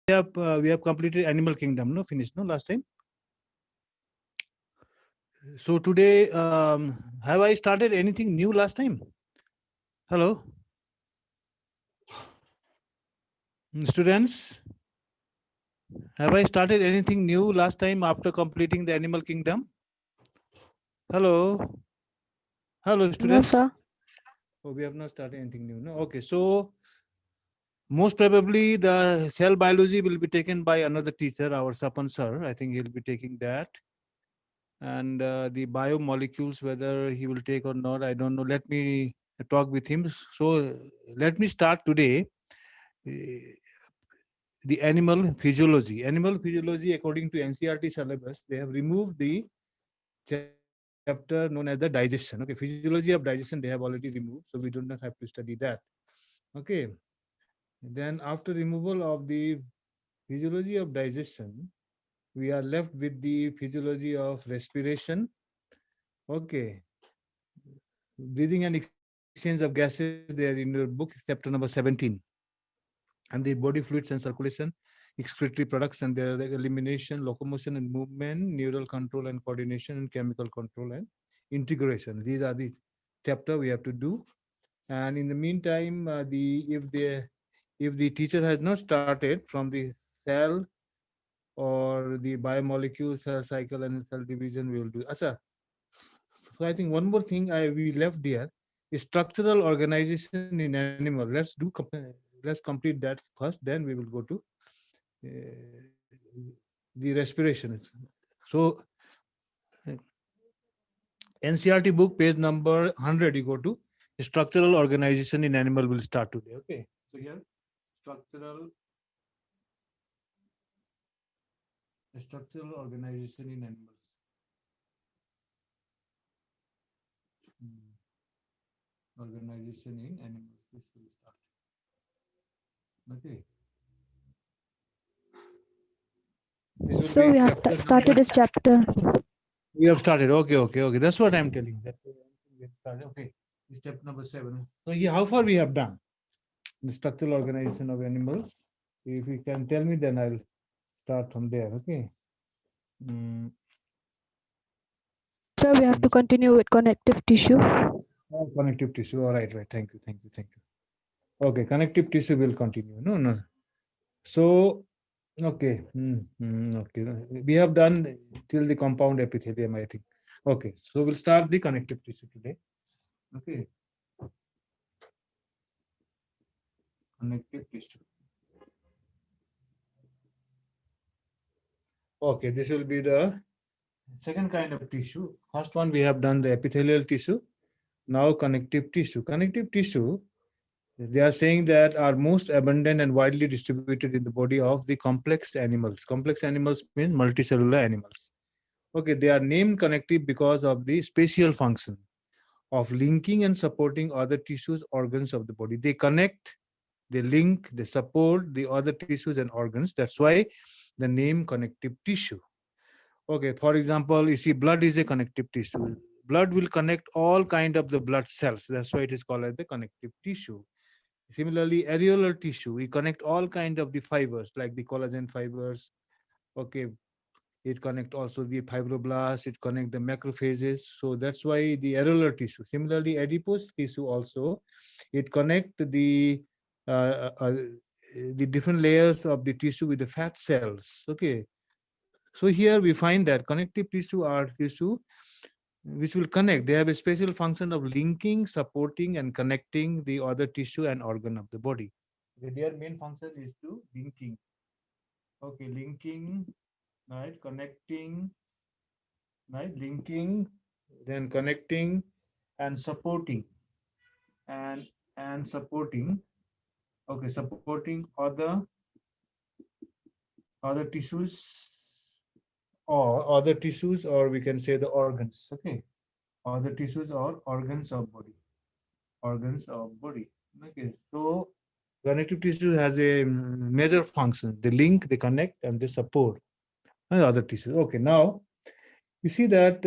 we have completed animal kingdom, no, finished, no, last time. So today, have I started anything new last time? Hello, students. Have I started anything new last time after completing the animal kingdom? Hello, hello, No, students. sir. Oh, we have not started anything new. No, okay. So most probably the cell biology will be taken by another teacher, our Sapan sir. I think he'll be taking that. And the biomolecules, whether he will take or not, I don't know. Let me talk with him. So let me start today. The animal physiology. Animal physiology, according to NCRT syllabus, they have removed the chapter known as the digestion. Okay, physiology of digestion they have already removed, so we do not have to study that. Okay. Then after removal of the physiology of digestion, we are left with the physiology of respiration. Okay. Breathing and exchange of gases, they are in your book, chapter number 17. And the body fluids and circulation, excretory products and their elimination, locomotion and movement, neural control and coordination, and chemical control and integration. These are the chapter we have to do. And in the meantime, if the teacher has not started from the cell or the biomolecule, cell cycle, and cell division, we will do. Acha, so I think one more thing we left there is structural organization in animal. Let's complete that first. Then we will go to the respiration. So NCRT book page number 100. You go to structural organization in animal will start today. Okay. So here structural organization in animals. Organization in animals. This will start. Okay. This will So be we have chapter started number. this chapter. We have started. Okay. That's what I'm telling. That we have started. Okay. This chapter number 7. So yeah, how far we have done the structural organization of animals? If you can tell me, then I'll start from there. Okay. Mm, So we have to continue with connective tissue. connective tissue. All right. Thank you. Okay, connective tissue will continue. No. So okay. Okay. We have done till the compound epithelium, I think. Okay. So we'll start the connective tissue today. Okay. Connective tissue. Okay, this will be the second kind of tissue. First one we have done the epithelial tissue. Now connective tissue. Connective tissue, they are saying that are most abundant and widely distributed in the body of the complex animals. Complex animals means multicellular animals. Okay, they are named connective because of the spatial function of linking and supporting other tissues, organs of the body. They connect, they link, they support the other tissues and organs. That's why the name connective tissue. Okay, for example, you see blood is a connective tissue. Blood will connect all kind of the blood cells. That's why it is called as the connective tissue. Similarly, areolar tissue, we connect all kind of the fibers like the collagen fibers. Okay, it connect also the fibroblasts, it connect the macrophages. So that's why the areolar tissue. Similarly, adipose tissue also, it connect uh, uh, the different layers of the tissue with the fat cells. Okay, so here we find that connective tissue are tissue which will connect. They have a special function of linking, supporting, and connecting the other tissue and organ of the body. Their main function is to linking. Okay, linking, right? Connecting, right? Linking, then connecting, and supporting, and supporting. Okay, supporting other tissues or we can say the organs. Okay, other tissues or organs of body. Organs of body. Okay, so connective tissue has a major function. They link, they connect, and they support other tissues. Okay, now you see that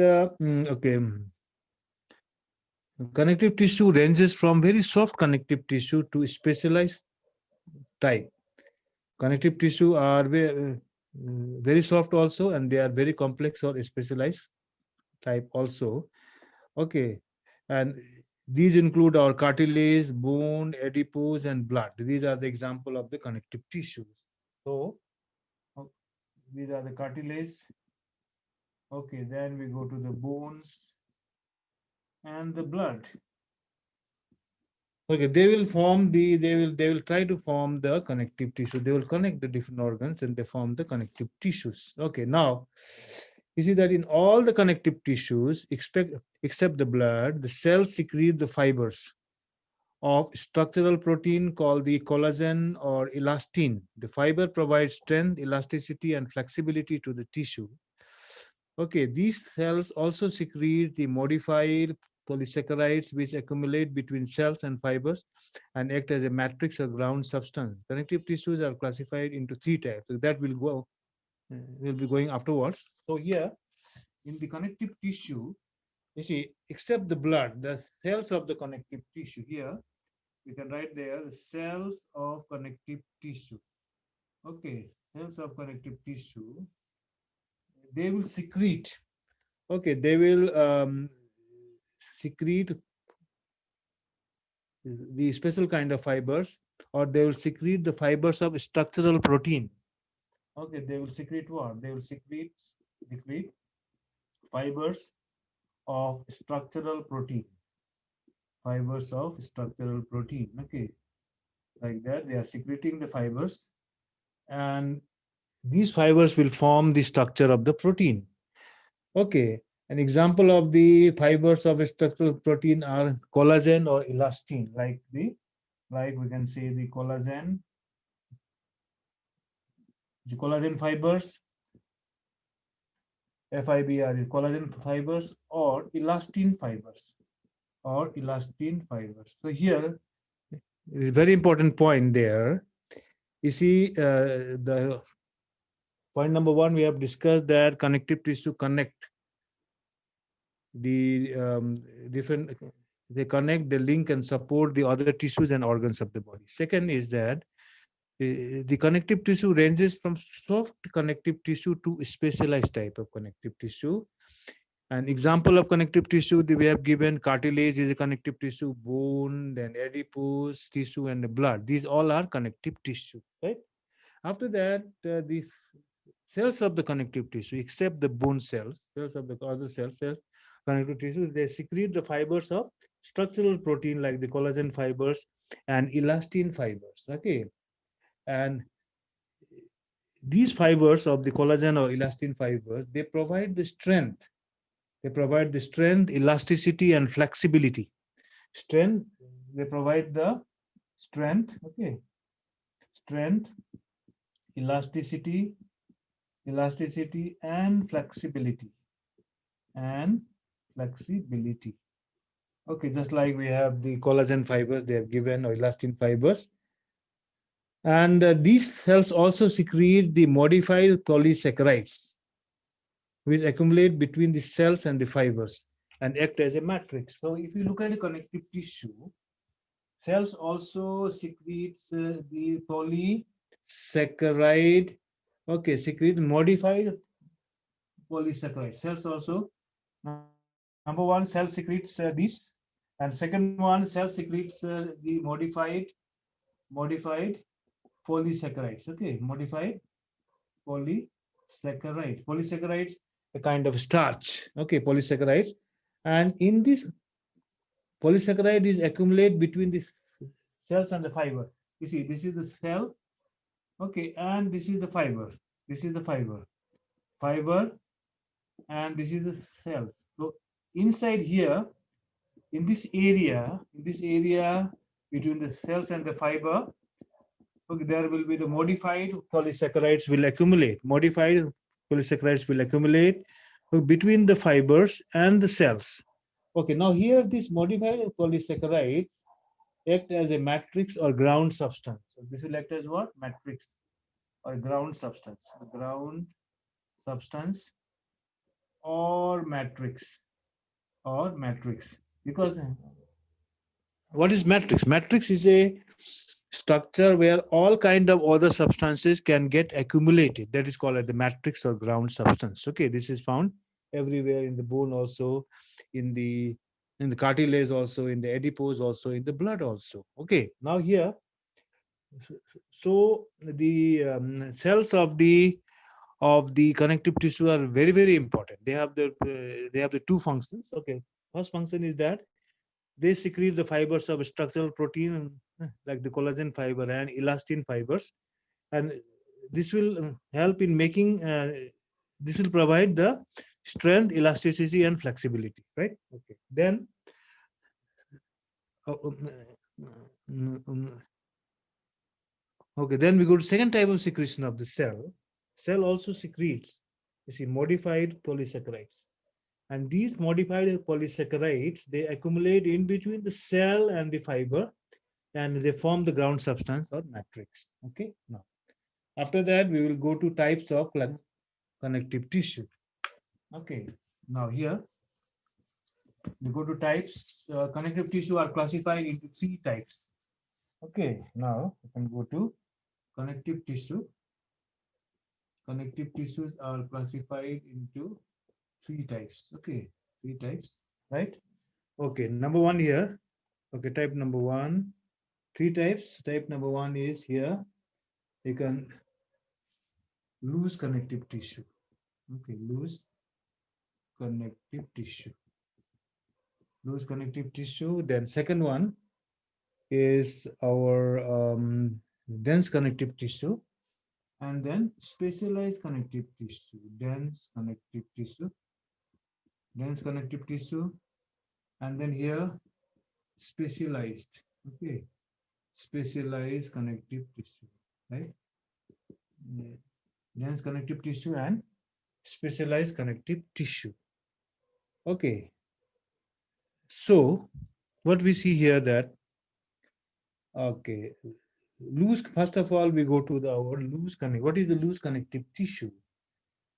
connective tissue ranges from very soft connective tissue to specialized type. Connective tissue are very soft also, and they are very complex or specialized type also. Okay, and these include our cartilage, bone, adipose, and blood. These are the example of the connective tissues. So these are the cartilage. Okay, then we go to the bones and the blood. Okay, they will try to form the connective tissue. They will connect the different organs and they form the connective tissues. Okay, now you see that in all the connective tissues, except the blood, the cells secrete the fibers of structural protein called the collagen or elastin. The fiber provides strength, elasticity, and flexibility to the tissue. Okay, these cells also secrete the modified polysaccharides which accumulate between cells and fibers and act as a matrix or ground substance. Connective tissues are classified into three types. So that will be going afterwards. So here in the connective tissue, you see, except the blood, the cells of the connective tissue here, we can write there the cells of connective tissue. Okay, cells of connective tissue, they will secrete. Okay, they will secrete the special kind of fibers, or they will secrete the fibers of structural protein. Okay, they will secrete what? They will secrete fibers of structural protein. Fibers of structural protein. Okay, like that, they are secreting the fibers, and these fibers will form the structure of the protein. Okay, an example of the fibers of a structural protein are collagen or elastin, like we can say the collagen fibers, FIBR, collagen fibers or elastin fibers So here is very important point there. You see, the point number one, we have discussed that connective tissue connect the different, they connect, the link and support the other tissues and organs of the body. Second is that the connective tissue ranges from soft connective tissue to specialized type of connective tissue. An example of connective tissue that we have given, cartilage is a connective tissue, bone, then adipose tissue, and the blood. These all are connective tissue, right? After that, the cells of the connective tissue, except the bone cells of the other cells, connective tissue, they secrete the fibers of structural protein like the collagen fibers and elastin fibers. Okay, and these fibers of the collagen or elastin fibers, they provide the strength. They provide the strength, elasticity, and flexibility. Strength, they provide the strength, okay, strength, elasticity, and flexibility. Okay, just like we have the collagen fibers, they have given, or elastin fibers. And these cells also secrete the modified polysaccharides, which accumulate between the cells and the fibers and act as a matrix. So if you look at the connective tissue, cells also secretes the polysaccharide, okay, secrete modified polysaccharide. Cells also, number one, cell secretes this, and second one, cell secretes the modified polysaccharides. Okay, modified polysaccharides, a kind of starch. Okay, polysaccharides, and in this polysaccharide is accumulate between the cells and the fiber. You see, this is the cell, okay, and this is the fiber. This is the fiber, and this is the cells. So inside here, in this area between the cells and the fiber, okay, there will be the modified polysaccharides will accumulate. Modified polysaccharides will accumulate between the fibers and the cells. Okay, now here these modified polysaccharides act as a matrix or ground substance. So this will act as what? Matrix or ground substance. Ground substance or matrix. Because what is matrix? Matrix is a structure where all kind of other substances can get accumulated. That is called as the matrix or ground substance. Okay, this is found everywhere in the bone also, in the cartilage also, in the adipose also, in the blood also. Okay, now here, so the cells of the connective tissue are very, very important. They have the two functions. Okay, first function is that they secrete the fibers of structural protein, like the collagen fiber and elastin fibers, and this will help in making this will provide the strength, elasticity and flexibility, right? Okay, then uh, um, okay, then we go to second type of secretion of the cell. Cell also secretes, you see, modified polysaccharides. And these modified polysaccharides, they accumulate in between the cell and the fiber, and they form the ground substance or matrix. Okay, now after that we will go to types of connective tissue. Okay, now here we go to types. Connective tissue are classified into three types. Okay, now we can go to connective tissue. Connective tissues are classified into three types. Okay, three types, right? Okay, number one here. Okay, type number one. Three types. Type number one is here. You can loose connective tissue. Okay, loose connective tissue. Loose connective tissue. Then second one is our dense connective tissue, and then specialized connective tissue. Dense connective tissue, and then here specialized. Okay, specialized connective tissue, right? Dense connective tissue and specialized connective tissue. Okay, so what we see here that, okay, loose, first of all we go to our loose connect. What is the loose connective tissue?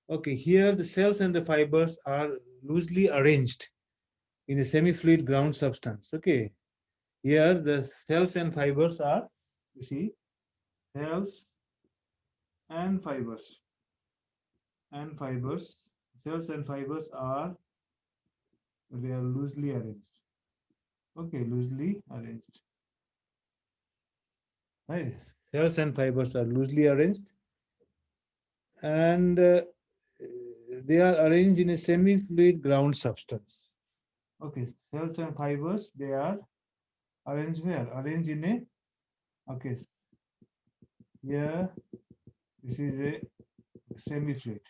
Okay, here the cells and the fibers are loosely arranged in a semi-fluid ground substance. Okay, here the cells and fibers are, you see, cells and fibers cells and fibers are, they are loosely arranged. Okay, loosely arranged, right? Cells and fibers are loosely arranged, and they are arranged in a semi-fluid ground substance. Okay, cells and fibers, they are arranged where? Arranged in a, okay, here this is a semi-fluid,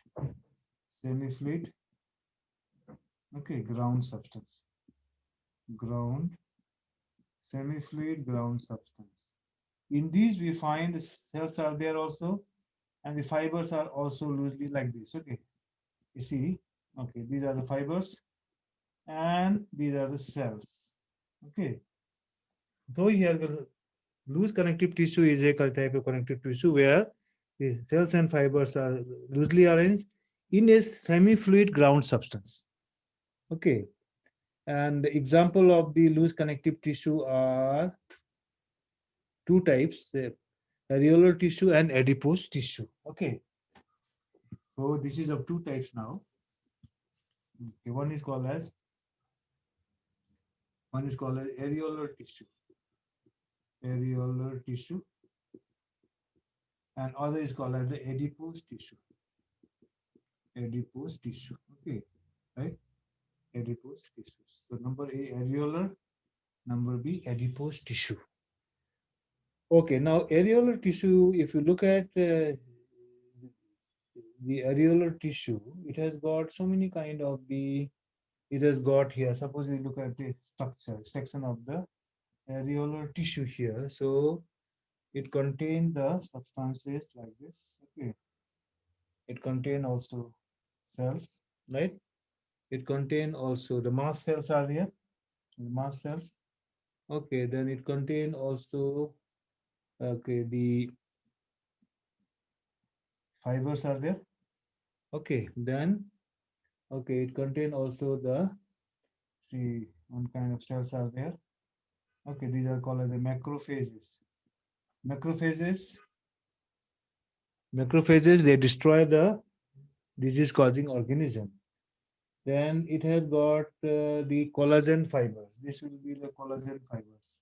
okay, ground substance, ground, semi-fluid ground substance. In these we find the cells are there also, and the fibers are also loosely like this. Okay, you see, okay, these are the fibers and these are the cells. Okay, so here the loose connective tissue is a type of connective tissue where the cells and fibers are loosely arranged in a semi-fluid ground substance. Okay, and the example of the loose connective tissue are two types, areolar tissue and adipose tissue. Okay, so this is of two types now. Okay, one is called as areolar tissue, and other is called as the adipose tissue. Okay, right? Adipose tissue. So number A, areolar, number B, adipose tissue. Okay, now areolar tissue, if you look at the areolar tissue, it has got so many kind of it has got here, suppose we look at the structure section of the areolar tissue here. So it contains the substances like this. Okay, it contains also cells, right? It contains also the mast cells are there, mast cells. Okay, then it contains also, okay, the fibers are there. Okay, then, okay, it contains also the, see, one kind of cells are there. Okay, these are called as the macrophages. Macrophages. Macrophages, they destroy the disease-causing organism. Then it has got the collagen fibers. This will be the collagen fibers.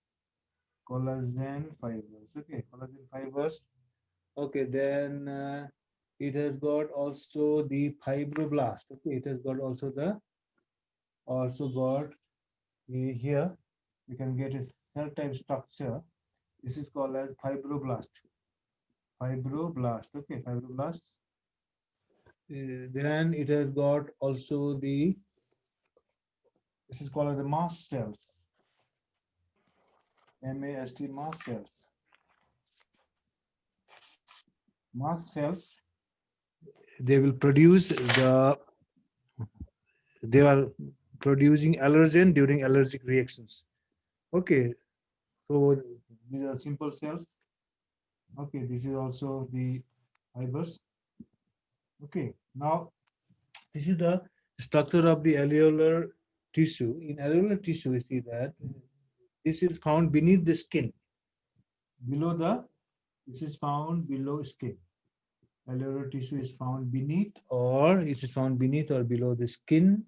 Collagen fibers. Okay, collagen fibers. Okay, then it has got also the fibroblast. Okay, it has got also here you can get a cell type structure. This is called as fibroblast. Fibroblast. Okay, fibroblasts. Then it has got also this is called as the mast cells. MAST, mast cells. Mast cells, they will produce they are producing allergen during allergic reactions. Okay, so these are simple cells. Okay, this is also the fibers. Okay, now this is the structure of the alveolar tissue. In alveolar tissue, you see that this is found beneath the skin. This is found below skin. Alveolar tissue is found beneath, or it is found beneath or below the skin.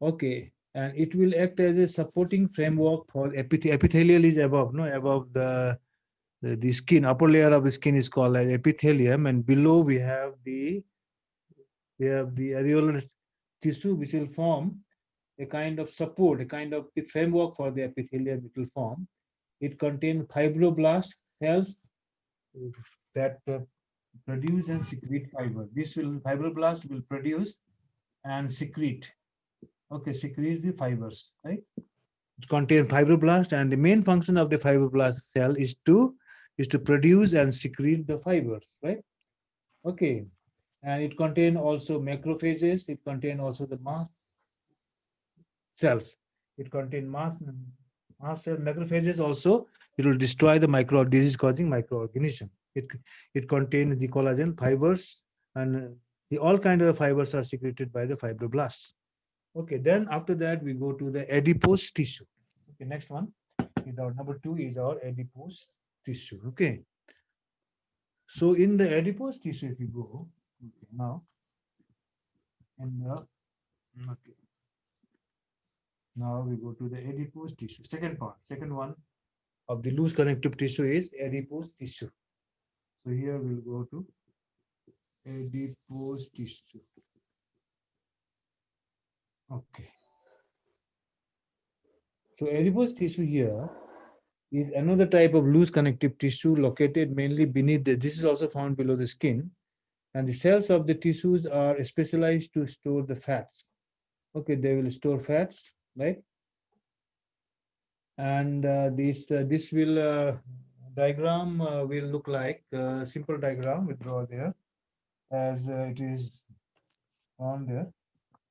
Okay, and it will act as a supporting framework for epithelial is above, no, above the skin. Upper layer of the skin is called as epithelium, and below we have the areolar tissue, which will form a kind of support, a kind of the framework for the epithelium. It will form. It contains fibroblast cells that produce and secrete fiber. Fibroblast will produce and secrete. Okay, secretes the fibers, right? It contains fibroblast, and the main function of the fibroblast cell is to produce and secrete the fibers, right? Okay, and it contains also macrophages. It contains also the mast cells. It contains mast cell macrophages also. It will destroy the disease-causing microorganism. It contains the collagen fibers, and all kinds of fibers are secreted by the fibroblasts. Okay, then after that we go to the adipose tissue. Okay, next one is our number 2 is our adipose tissue. Okay, so in the adipose tissue, if you go, okay, now in the okay, now we go to the adipose tissue. Second one of the loose connective tissue is adipose tissue. So here we'll go to adipose tissue. Okay. So adipose tissue here is another type of loose connective tissue located mainly beneath this is also found below the skin, and the cells of the tissues are specialized to store the fats. Okay, they will store fats, right? And this will diagram will look like a simple diagram we draw there as it is on there.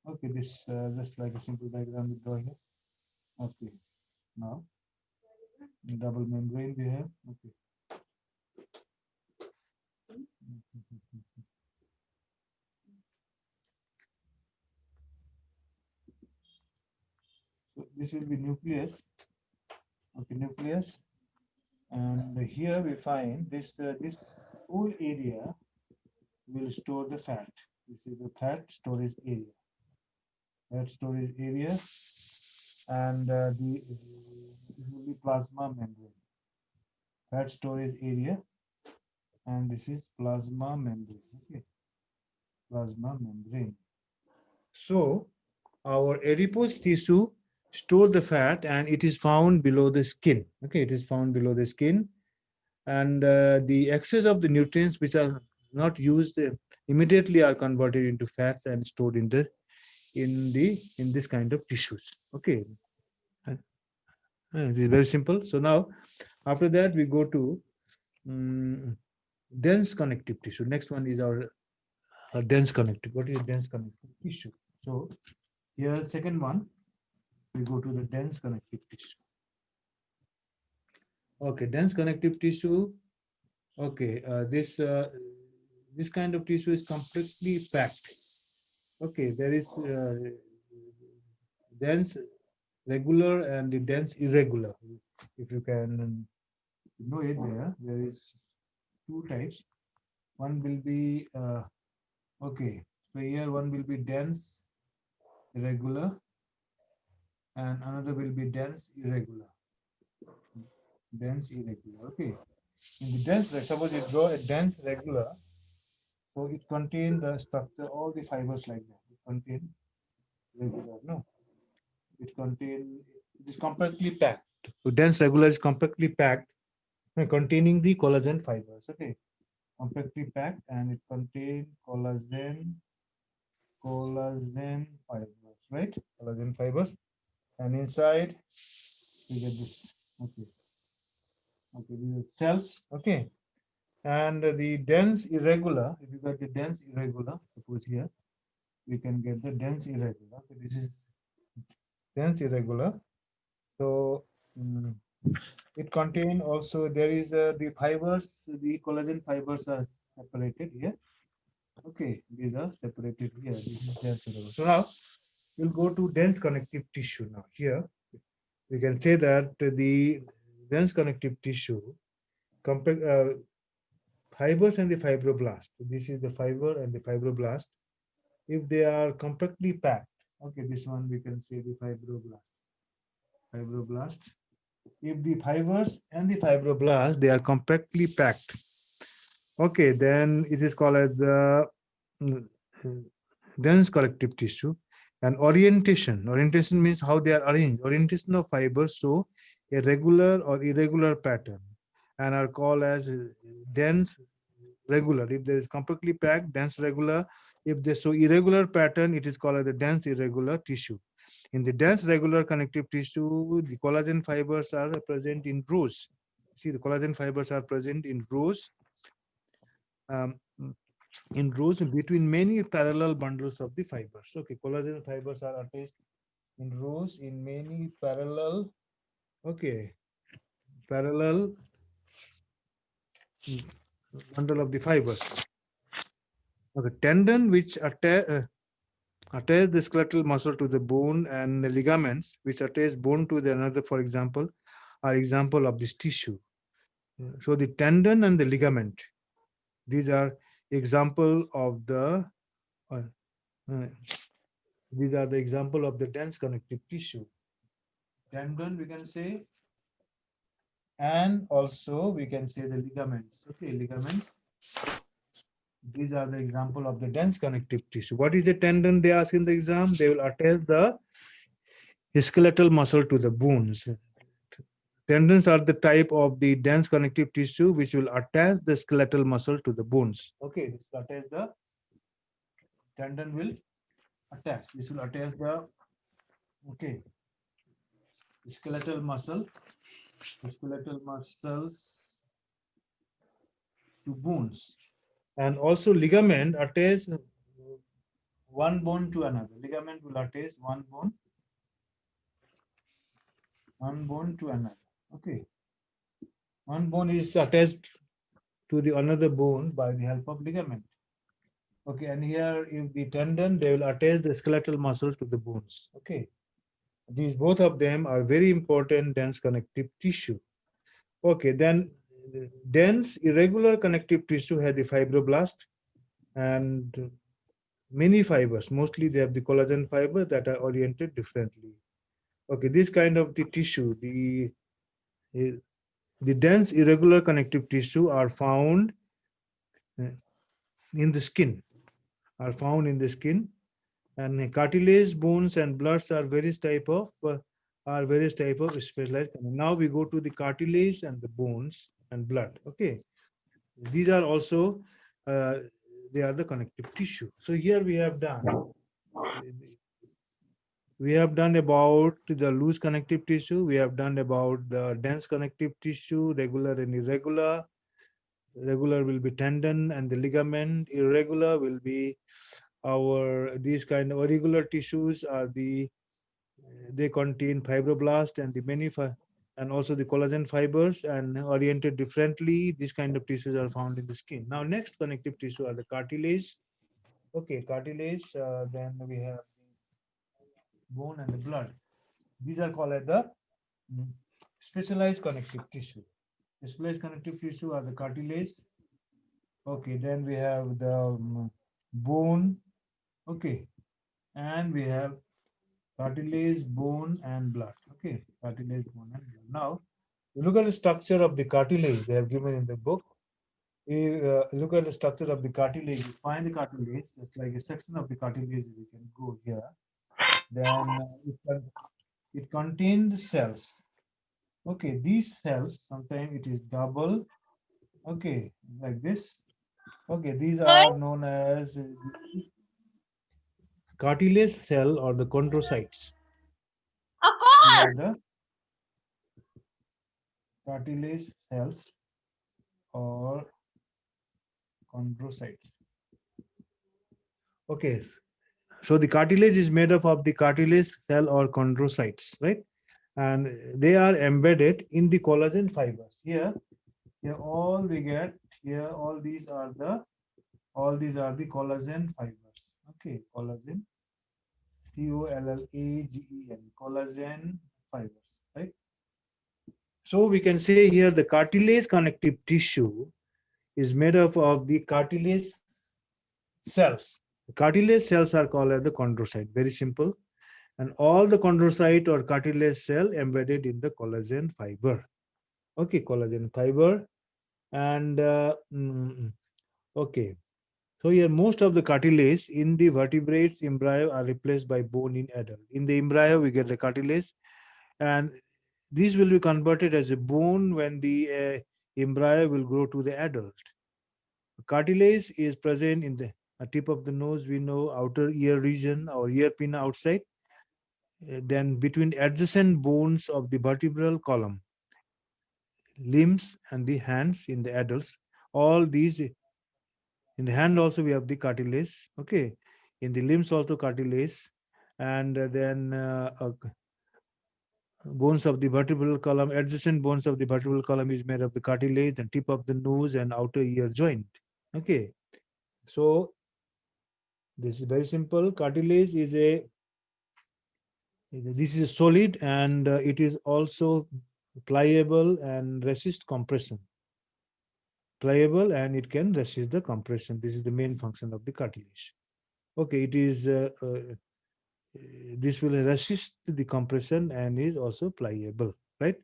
Okay, this just like a simple diagram we draw here. Okay, now double membrane we have. Okay. So this will be nucleus. Okay, nucleus, and here we find this whole area will store the fat. This is the fat storage area. Fat storage area, and this will be plasma membrane. Fat storage area, and this is plasma membrane. Okay, plasma membrane. So our adipose tissue store the fat, and it is found below the skin. Okay, it is found below the skin, and the excess of the nutrients which are not used immediately are converted into fats and stored in this kind of tissues. Okay, this is very simple. So now after that we go to dense connective tissue. Next one is our dense connective. What is dense connective tissue? So here second one, we go to the dense connective tissue. Okay, dense connective tissue. Okay, this kind of tissue is completely packed. Okay, there is dense regular and the dense irregular. If you can You know it there. There is two types. One will be okay. So here one will be dense, irregular, and another will be dense, irregular. Dense, irregular. Okay. In the dense, suppose you draw a dense regular, so it contains the structure, all the fibers like that. It contain regular, no. It is compactly packed. So dense regular is compactly packed, containing the collagen fibers. Okay, compactly packed, and it contains collagen fibers, right? Collagen fibers, and inside you get this. Okay, okay, these are cells. Okay, and the dense irregular. If you get the dense irregular, suppose here we can get the dense irregular. So this is dense irregular. So it contain also, there is the fibers, the collagen fibers are separated here. Okay, these are separated here. This is dense irregular. So now we'll go to dense connective tissue. Now here we can say that the dense connective tissue fibers and the fibroblast. This is the fiber and the fibroblast. If they are compactly packed, okay, this one we can say the fibroblast. Fibroblast. If the fibers and the fibroblast they are compactly packed, okay, then it is called as the mm, dense connective tissue. And orientation means how they are arranged. Orientation of fibers show a regular or irregular pattern and are called as dense regular. If there is compactly packed, dense regular. If they show irregular pattern, it is called as the dense irregular tissue. In the dense regular connective tissue, the collagen fibers are present in rows. See, the collagen fibers are present um, in rows between many parallel bundles of the fibers. Okay, collagen fibers are attached in rows in many parallel, okay, parallel bundle of the fibers. Okay, tendon which attach the skeletal muscle to the bone, and the ligaments which attach bone to the another, for example, are example of this tissue. So the tendon and the ligament, these are example of the uh, uh, these are the example of the dense connective tissue. Tendon we can say, and also we can say the ligaments. Okay, ligaments. These are the example of the dense connective tissue. What is a tendon? They ask in the exam. They will attach the skeletal muscle to the bones. Tendons are the type of the dense connective tissue which will attach the skeletal muscle to the bones. Okay, this will attach the tendon will attach. This will attach the okay skeletal muscles to bones, and also ligament attach one bone to another. Ligament will attach one bone to another. Okay, one bone is attached to the another bone by the help of ligament. Okay, and here if the tendon, they will attach the skeletal muscle to the bones. Okay, these both of them are very important dense connective tissue. Okay, then dense irregular connective tissue has the fibroblast and many fibers. Mostly they have the collagen fiber that are oriented differently. Okay, this kind of the tissue, the dense irregular connective tissue are found in the skin, and cartilage, bones, and bloods are various type of specialized. Now we go to the cartilage and the bones and blood. Okay, these are also uh, they are the connective tissue. So here we have done about the loose connective tissue. We have done about the dense connective tissue, regular and irregular. Regular will be tendon and the ligament. Irregular will be these kind of irregular tissues are they contain fibroblast and the and also the collagen fibers and oriented differently. These kind of tissues are found in the skin. Now next connective tissue are the cartilage. Okay, cartilage. Then we have the bone and the blood. These are called as the specialized connective tissue. Spliced connective tissue are the cartilage. Okay, then we have the bone. Okay, and we have cartilage, bone, and blood. Okay, cartilage, bone, and blood. Now, look at the structure of the cartilage they have given in the book. You look at the structure of the cartilage. You find the cartilage, just like a section of the cartilage. We can go here. Then it contains cells. Okay, these cells sometimes it is double. Okay, like this. Okay, these are known as cartilage cell or the chondrocytes. These are the cartilage cells or chondrocytes. Okay, so the cartilage is made up of the cartilage cell or chondrocytes, right? And they are embedded in the collagen fibers. Here all we get here. All these are the collagen fibers. Okay, collagen, COLLAGEN, collagen fibers, right? So we can say here the cartilage connective tissue is made up of the cartilage cells. The cartilage cells are called as the chondrocyte. Very simple. And all the chondrocyte or cartilage cell embedded in the collagen fiber. Okay, collagen fiber. And okay. So here most of the cartilage in the vertebrates embryo are replaced by bone in adult. In the embryo, we get the cartilage, and these will be converted as a bone when the embryo will grow to the adult. Cartilage is present in the tip of the nose, we know, outer ear region or ear pinna outside, then between adjacent bones of the vertebral column, limbs and the hands in the adults. All these in the hand also we have the cartilage. Okay, in the limbs also cartilage, and then bones of the vertebral column, adjacent bones of the vertebral column is made of the cartilage and tip of the nose and outer ear joint. Okay, so this is very simple. Cartilage is this is solid, and it is also pliable and resist compression. Pliable and it can resist the compression. This is the main function of the cartilage. Okay, it is this will resist the compression and is also pliable, right?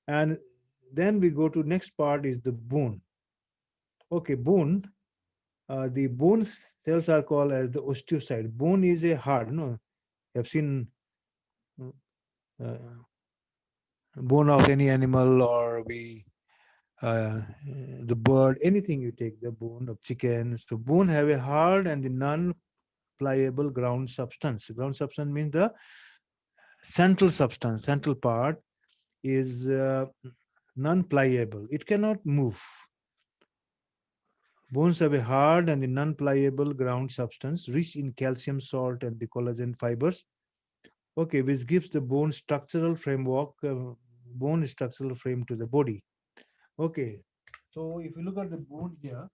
And then we go to next part is the bone. Okay, bone. The bone cells are called as the osteocyte. Bone is a hard, no? You have seen uh, bone of any animal, or the bird, anything you take, the bone of chicken. So bone have a hard and the non-pliable ground substance. Ground substance means the central substance, central part is non-pliable. It cannot move. Bones have a hard and the non-pliable ground substance rich in calcium salt and the collagen fibers. Okay, which gives the bone structural framework, bone structural frame to the body. Okay, so if you look at the bone here,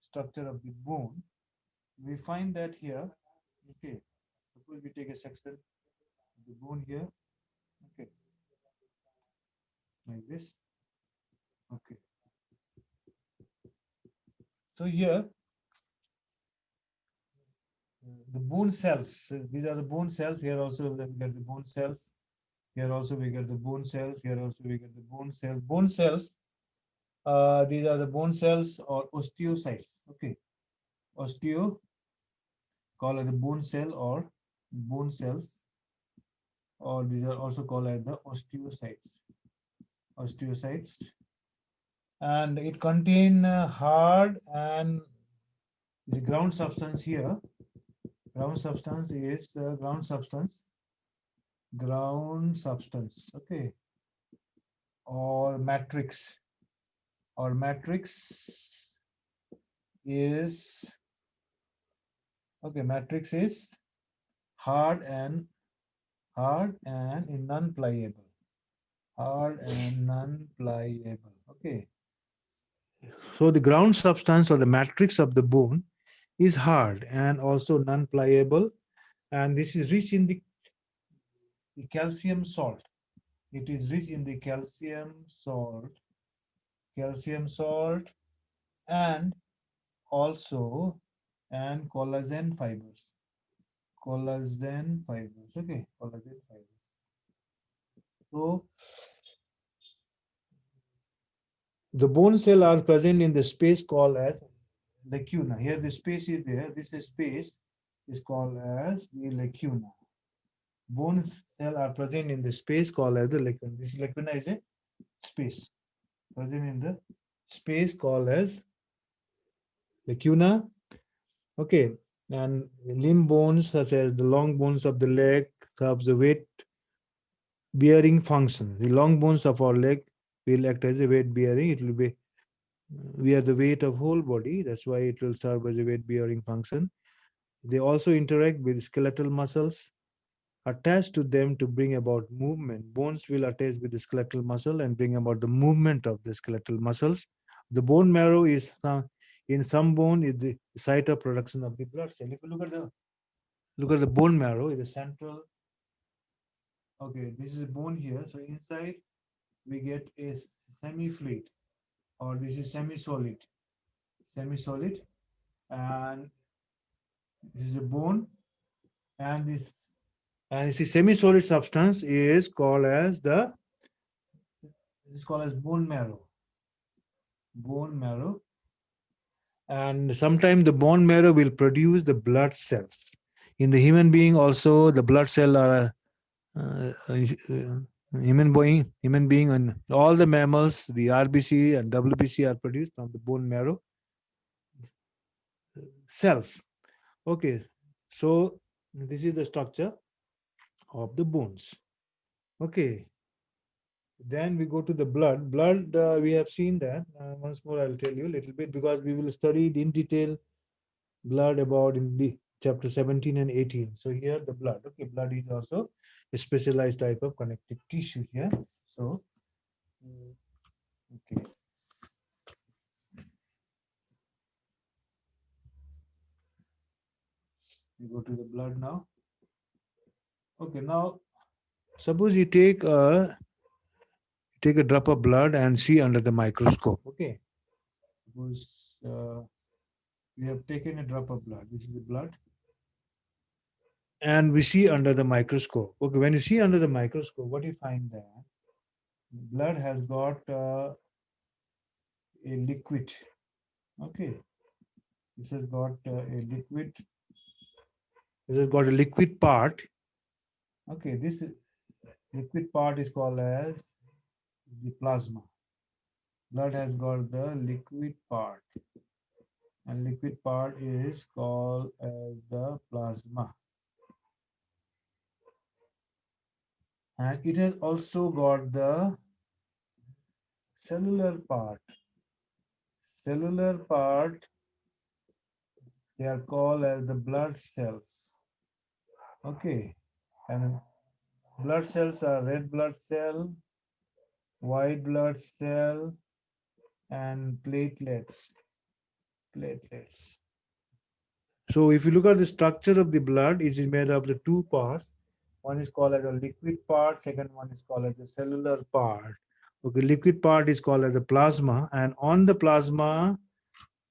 structure of the bone, we find that here, okay, suppose we take a section of the bone here, okay, like this, okay. So here, the bone cells, these are the bone cells. Here also we get the bone cells. Here also we get the bone cells. Here also we get the bone cells. Bone cells, these are the bone cells or osteocytes. Okay, osteo, called as the bone cell or bone cells, or these are also called as the osteocytes. Osteocytes, and it contain hard and the ground substance here. Ground substance is ground substance, okay, or matrix. Or matrix is okay. Matrix is hard and non-pliable. Hard and non-pliable. Okay. So the ground substance or the matrix of the bone is hard and also non-pliable, and this is rich in the calcium salt. It is rich in the calcium salt calcium salt, and also and collagen fibers. Collagen fibers. Okay, collagen fibers. So the bone cell are present in the space called as lacuna. Here the space is there. This space is called as the lacuna. Bone cell are present in the space called as the lacuna. This lacuna is a space present in the space called as lacuna. Okay, and limb bones such as the long bones of the leg serves the weight bearing function. The long bones of our leg will act as a weight bearing. It will be we are the weight of whole body. That's why it will serve as a weight bearing function. They also interact with skeletal muscles attached to them to bring about movement. Bones will attach with the skeletal muscle and bring about the movement of the skeletal muscles. The bone marrow is in some bone is the site of production of the blood cell. If you look at the bone marrow, is the central. Okay, this is a bone here. So inside we get a semi-fluid, or this is semi-solid, and this is a bone, and this semi-solid substance is called as bone marrow. Bone marrow, and sometimes the bone marrow will produce the blood cells. In the human being, also the blood cell are human being, and all the mammals, the RBC and WBC are produced from the bone marrow cells. Okay, so this is the structure of the bones. Okay, then we go to the blood. Blood, we have seen that. Once more, I'll tell you a little bit because we will study it in detail blood about in the chapter 17 and 18. So here the blood. Okay, blood is also a specialized type of connective tissue here. So, okay. We go to the blood now. Okay, now suppose you take a drop of blood and see under the microscope. Okay, suppose we have taken a drop of blood. This is the blood, and we see under the microscope. Okay, when you see under the microscope, what you find there? Blood has got a liquid. Okay, this has got a liquid. This has got a liquid part. Okay, this liquid part is called as the plasma. Blood has got the liquid part, and liquid part is called as the plasma. And it has also got the cellular part. Cellular part, they are called as the blood cells. Okay, and blood cells are red blood cell, white blood cell, and platelets. So if you look at the structure of the blood, it is made up of the two parts. One is called as a liquid part, second one is called as the cellular part. Okay, liquid part is called as the plasma, and on the plasma,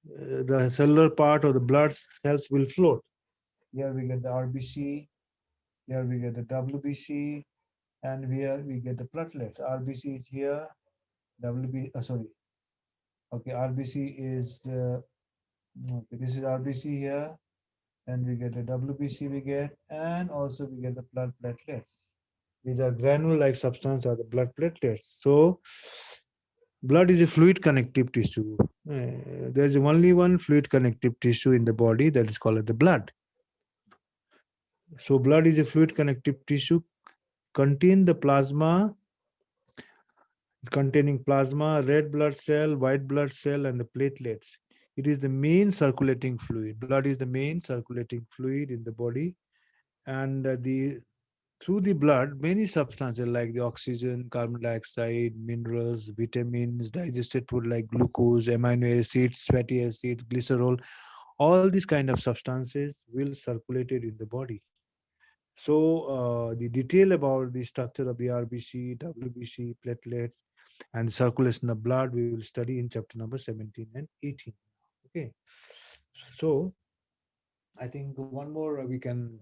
the cellular part of the blood cells will float. Here we get the RBC, here we get the WBC, and here we get the platelets. RBC is here, RBC is, okay, this is RBC here, and we get the WBC we get, and also we get the blood platelets. These are granule-like substance are the blood platelets. So blood is a fluid connective tissue. There's only one fluid connective tissue in the body that is called the blood. So blood is a fluid connective tissue containing plasma, red blood cell, white blood cell, and the platelets. It is the main circulating fluid. Blood is the main circulating fluid in the body, and through the blood, many substances like the oxygen, carbon dioxide, minerals, vitamins, digested food like glucose, amino acids, fatty acids, glycerol, all these kind of substances will circulate in the body. So the detail about the structure of the RBC, WBC, platelets, and the circulation of blood we will study in chapter number 17 and 18. Okay, so I think one more we can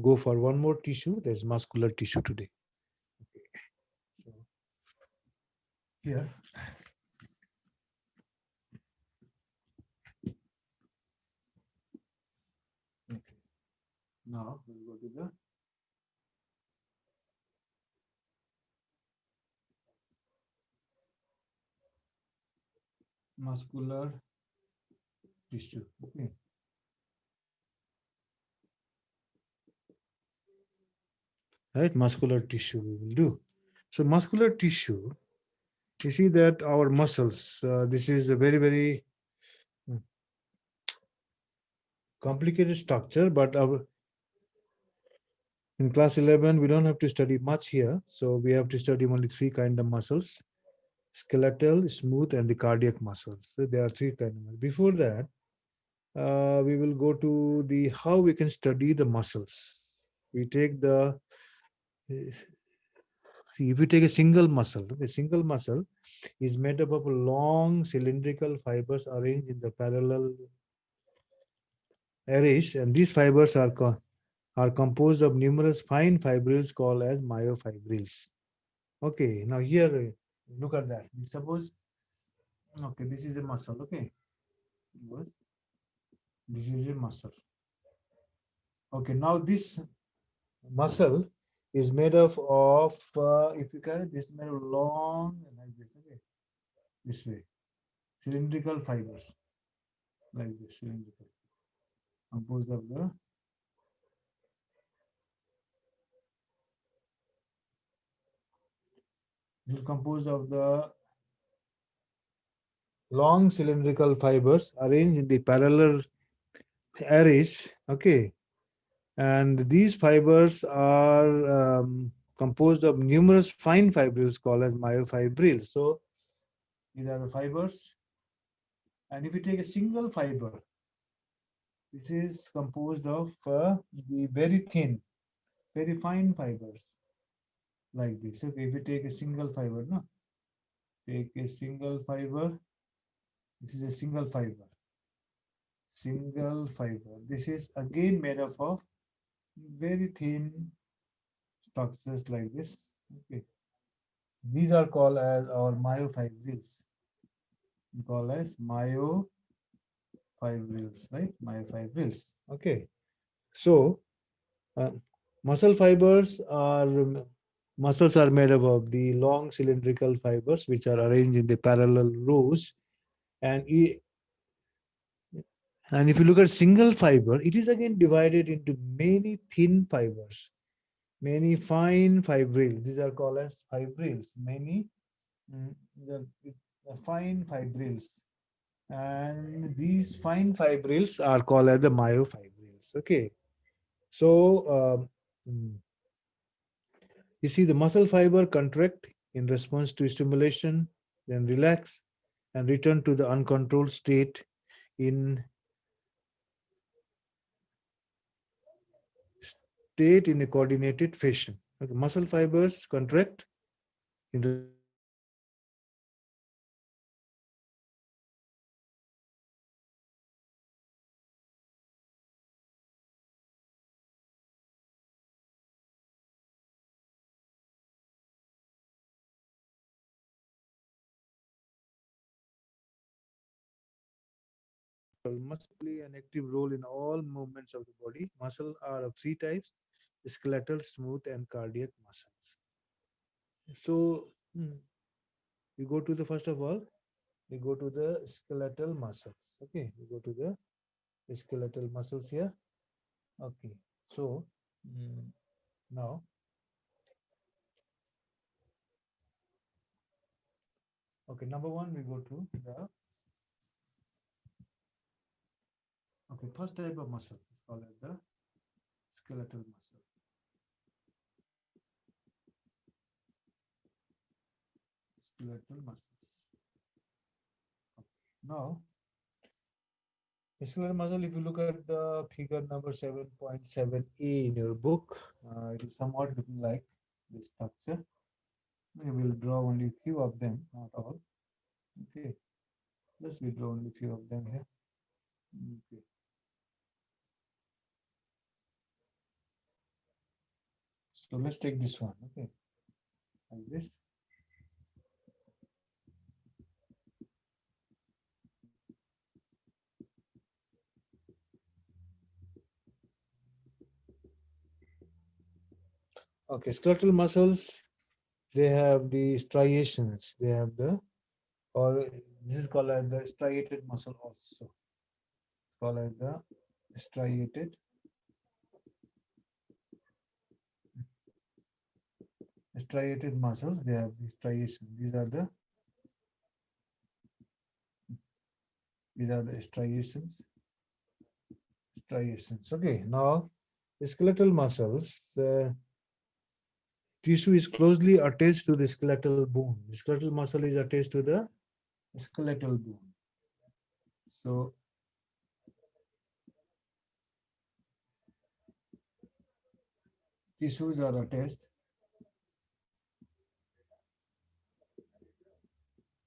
go for one more tissue. There's muscular tissue today. Okay. So here. Okay. Now we'll go to the muscular tissue. Okay. Right, muscular tissue we will do. So muscular tissue, you see that our muscles, this is a very, very complicated structure, but in class 11, we don't have to study much here. So we have to study only three kind of muscles: skeletal, smooth, and the cardiac muscles. So there are three kind of muscles. Before that, we will go to the how we can study the muscles. We take the see if we take a single muscle is made up of long cylindrical fibers arranged in the parallel arrays, and these fibers are composed of numerous fine fibrils called as myofibrils. Okay, now here look at that. Suppose okay, this is a muscle. Okay, this is a muscle. Okay, now this muscle is made of if you can, this is made of long like this. Okay, this way, cylindrical fibers like this, cylindrical, composed of the this is composed of the long cylindrical fibers arranged in the parallel arrays. Okay, and these fibers are composed of numerous fine fibrils called as myofibrils. So these are the fibers, and if you take a single fiber, this is composed of the very thin, very fine fibers like this. Okay, if you take a single fiber, no, take a single fiber. This is a single fiber. Single fiber. This is again made up of very thin structures like this. Okay, these are called as our myofibrils. Called as myofibrils, right? Myofibrils. Okay, so uh, muscle fibers are muscles are made up of the long cylindrical fibers which are arranged in the parallel rows, and and if you look at single fiber, it is again divided into many thin fibers, many fine fibrils. These are called as fibrils. Many the fine fibrils, and these fine fibrils are called as the myofibrils. Okay, so you see the muscle fiber contract in response to stimulation, then relax and return to the uncontrolled state in a coordinated fashion. Okay, muscle fibers contract in must play an active role in all movements of the body. Muscle are of three types: skeletal, smooth, and cardiac muscles. So we go to the first of all, we go to the skeletal muscles. Okay, we go to the skeletal muscles here. Okay, so now okay, number one, we go to the okay, first type of muscle is called as the skeletal muscle. Skeletal muscles. Okay. Now, skeletal muscle, if you look at the figure number 7.7a in your book, it is somewhat looking like this structure. We will draw only few of them, not all. Okay, let's we draw only few of them here. Okay. So let's take this one. Okay, like this. Okay, skeletal muscles, they have the striations. They have the, or this is called as the striated muscle also. It's called as the striated muscles. They have the striations. These are the striations. Okay, now the skeletal muscles. Tissue is closely attached to the skeletal bone. The skeletal muscle is attached to the skeletal bone. So tissues are attached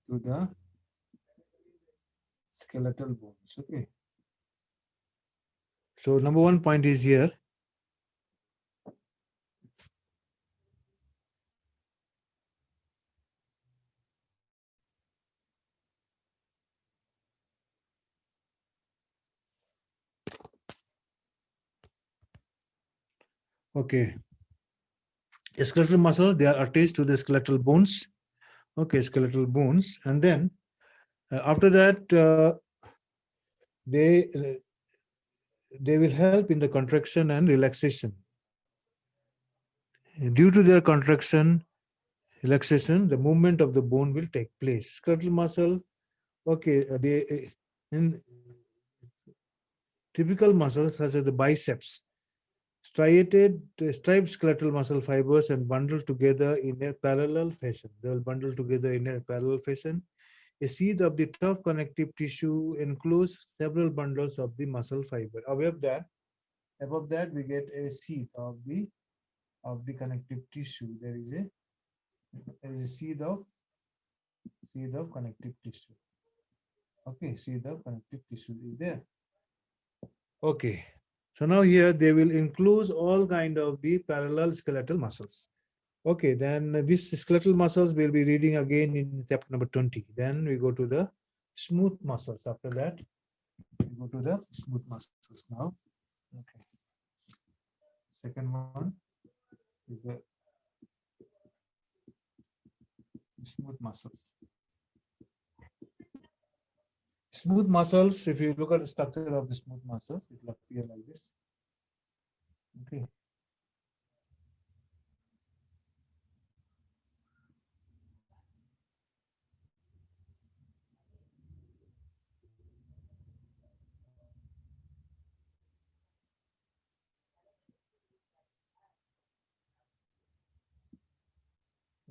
to the skeletal bones. Okay. So number one point is here. Okay. Skeletal muscles, they are attached to the skeletal bones. Okay, skeletal bones. And then after that, they they will help in the contraction and relaxation. Due to their contraction, relaxation, the movement of the bone will take place. Skeletal muscle, okay, in typical muscles such as the biceps, striped skeletal muscle fibers and bundled together in a parallel fashion. They will bundle together in a parallel fashion. A sheath of the tough connective tissue encloses several bundles of the muscle fiber. Above that, we get a sheath of the connective tissue. There is a sheath of connective tissue. Okay, sheath of connective tissue is there. Okay, so now here they will include all kind of the parallel skeletal muscles. Okay, then these skeletal muscles we'll be reading again in chapter number 20. Then we go to the smooth muscles. After that, we go to the smooth muscles now. Okay. Second one is the smooth muscles. Smooth muscles, if you look at the structure of the smooth muscles, it will appear like this. Okay.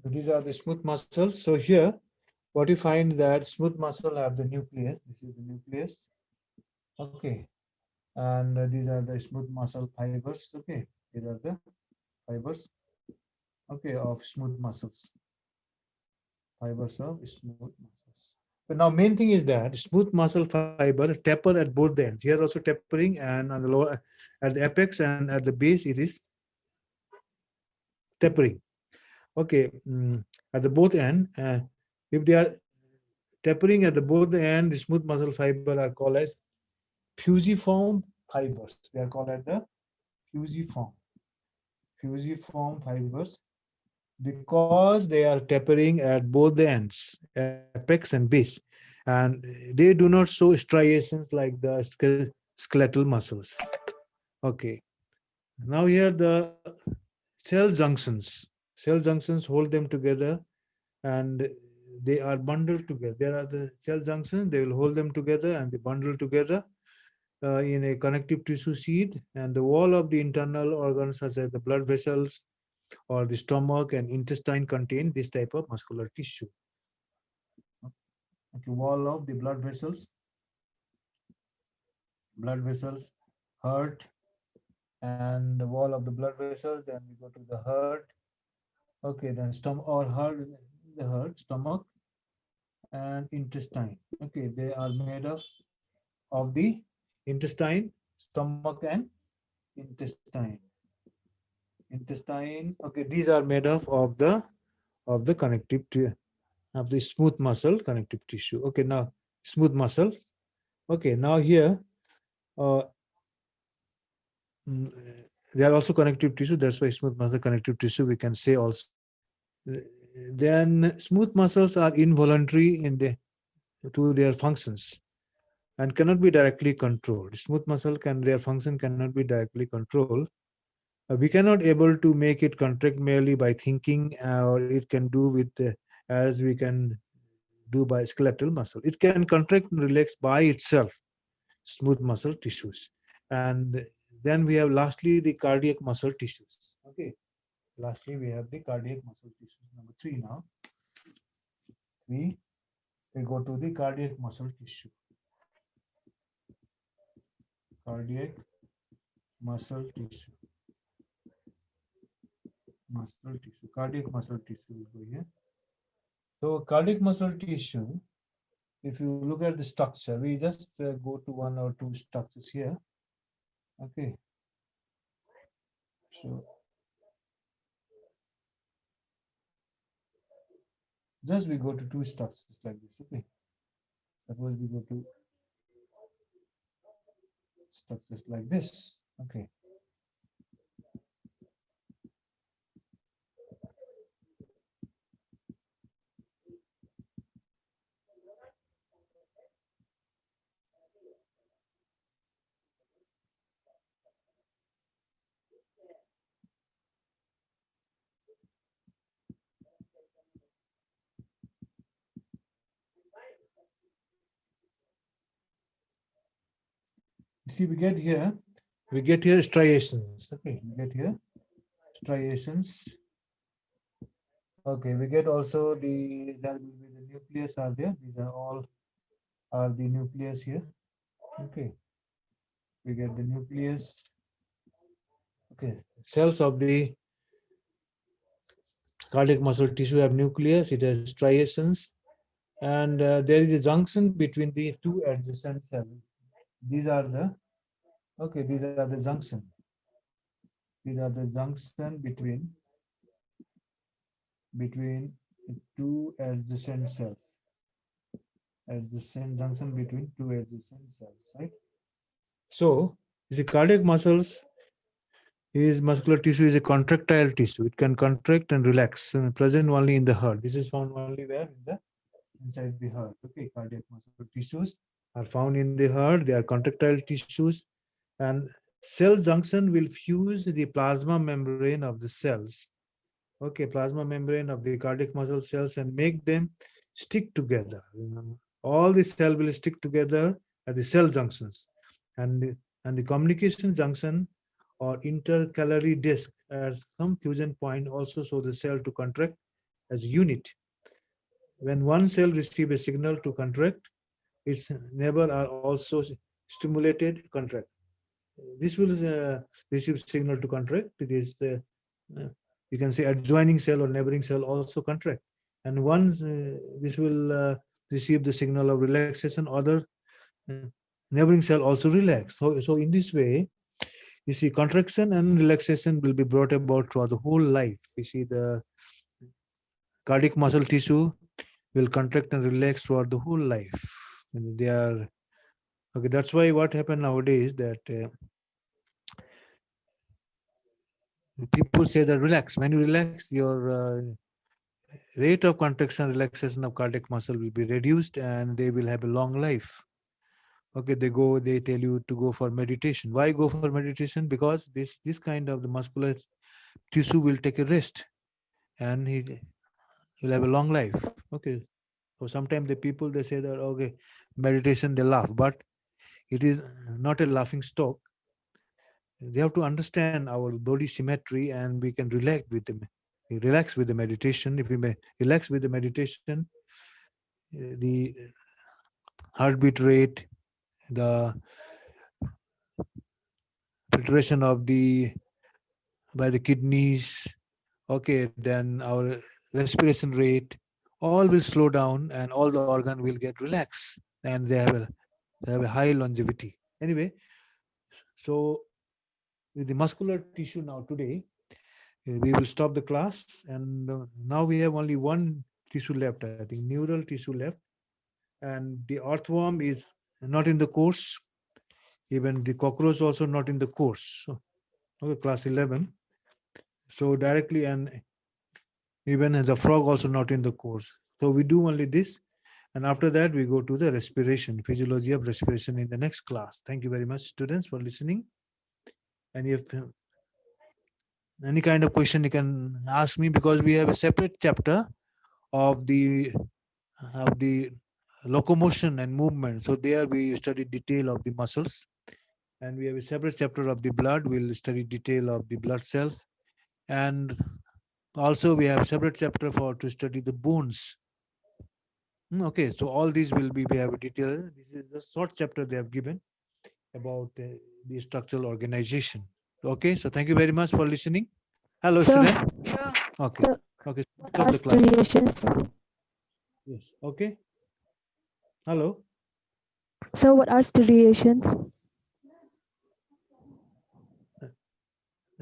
So these are the smooth muscles. So here, what you find that smooth muscle have the nucleus. This is the nucleus. Okay. And these are the smooth muscle fibers. Okay. These are the fibers. Okay, of smooth muscles. Fibers of smooth muscles. But now main thing is that smooth muscle fiber taper at both the ends. Here also tapering, and on the lower, at the apex and at the base it is tapering. Okay, at the both end, if they are tapering at the both the end, the smooth muscle fiber are called as fusiform fibers. They are called as the fusiform fibers, because they are tapering at both the ends, apex and base, and they do not show striations like the skeletal muscles. Okay, now here the cell junctions. Cell junctions hold them together, and they are bundled together. There are the cell junctions, they will hold them together and they bundle together in a connective tissue sheath, and the wall of the internal organs such as the blood vessels or the stomach and intestine contain this type of muscular tissue. Okay, wall of the blood vessels, heart, and the wall of the blood vessels. Then we go to the heart. Okay, then stomach or heart, the heart, stomach, and intestine. Okay, they are made of the intestine, stomach, and intestine. Intestine. Okay, these are made of the connective of the smooth muscle connective tissue. Okay, now smooth muscles. Okay, now here, uh, mm, they are also connective tissue. That's why smooth muscle connective tissue. We can say also. Then smooth muscles are involuntary in to their functions and cannot be directly controlled. Smooth muscle can their function cannot be directly controlled. We cannot able to make it contract merely by thinking, or it can do with as we can do by skeletal muscle. It can contract and relax by itself, smooth muscle tissues. And then we have lastly the cardiac muscle tissues. Okay. Lastly, we have the cardiac muscle tissues. Number 3 now. 3. We go to the cardiac muscle tissue. Cardiac muscle tissue. Muscle tissue. Cardiac muscle tissue will go here. So cardiac muscle tissue, if you look at the structure, we just go to one or two structures here. Okay. So just we go to two structures like this. Okay. Suppose we go to structures like this. Okay. You see, we get here striations. Okay, we get here striations. Okay, we get also there will be the nucleus are there. These are all are the nucleus here. Okay, we get the nucleus. Okay, cells of the cardiac muscle tissue have nucleus. It has striations, and there is a junction between the two adjacent cells. These are the okay. These are the junction. These are the junction between two adjacent cells. Adjacent junction between two adjacent cells, right? So, the cardiac muscles is muscular tissue is a contractile tissue. It can contract and relax, present only in the heart. This is found only where in the inside the heart. Okay, cardiac muscular tissues are found in the heart. They are contractile tissues, and cell junction will fuse the plasma membrane of the cells. Okay, plasma membrane of the cardiac muscle cells and make them stick together. All the cell will stick together at the cell junctions, and the communication junction or intercalary disc at some fusion point also show the cell to contract as a unit. When one cell receives a signal to contract, its neighbor are also stimulated contract. This will receive signal to contract. It is you can say adjoining cell or neighboring cell also contract. And once this will receive the signal of relaxation, other uh, neighboring cell also relax. So in this way, you see contraction and relaxation will be brought about throughout the whole life. You see the cardiac muscle tissue will contract and relax throughout the whole life. And they are okay. That's why what happened nowadays that people say that relax. When you relax, your rate of contraction relaxation of cardiac muscle will be reduced, and they will have a long life. Okay, they tell you to go for meditation. Why go for meditation? Because this kind of the muscular tissue will take a rest, and he'll have a long life. Okay, so sometimes the people they say that okay, meditation they laugh, but it is not a laughing stock. They have to understand our body symmetry, and we can relax with the meditation. If we may relax with the meditation, the heartbeat rate, the filtration of the by the kidneys, okay, then our respiration rate, all will slow down and all the organ will get relaxed and they have a high longevity. Anyway, so with the muscular tissue now today, we will stop the class and now we have only one tissue left, I think, neural tissue left. And the earthworm is not in the course, even the cockroach also not in the course. So, okay, class 11. So directly, and even the frog also not in the course. So we do only this. And after that, we go to the respiration, physiology of respiration in the next class. Thank you very much, students, for listening. And if any kind of question you can ask me, because we have a separate chapter of the locomotion and movement. So there we study detail of the muscles, and we have a separate chapter of the blood. We'll study detail of the blood cells, and also we have separate chapter for to study the bones. Okay, so all these will be, we have a detail. This is the short chapter they have given about the structural organization. Okay, so thank you very much for listening. Hello, Sir, students. Okay, sir, okay, what stop are the class. striations? Yes, okay. Hello. So what are striations?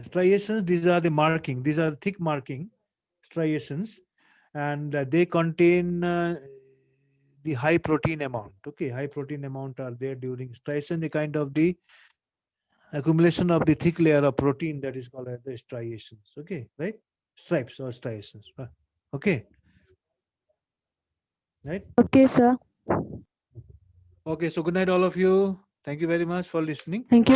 Striations, these are the marking, these are thick marking striations, and they contain the high protein amount. Okay, high protein amount are there during striation, the kind of the accumulation of the thick layer of protein that is called as the striations. Okay, right? Stripes or striations. Okay, right? Okay, sir. Okay, so good night, all of you. Thank you very much for listening. Thank you.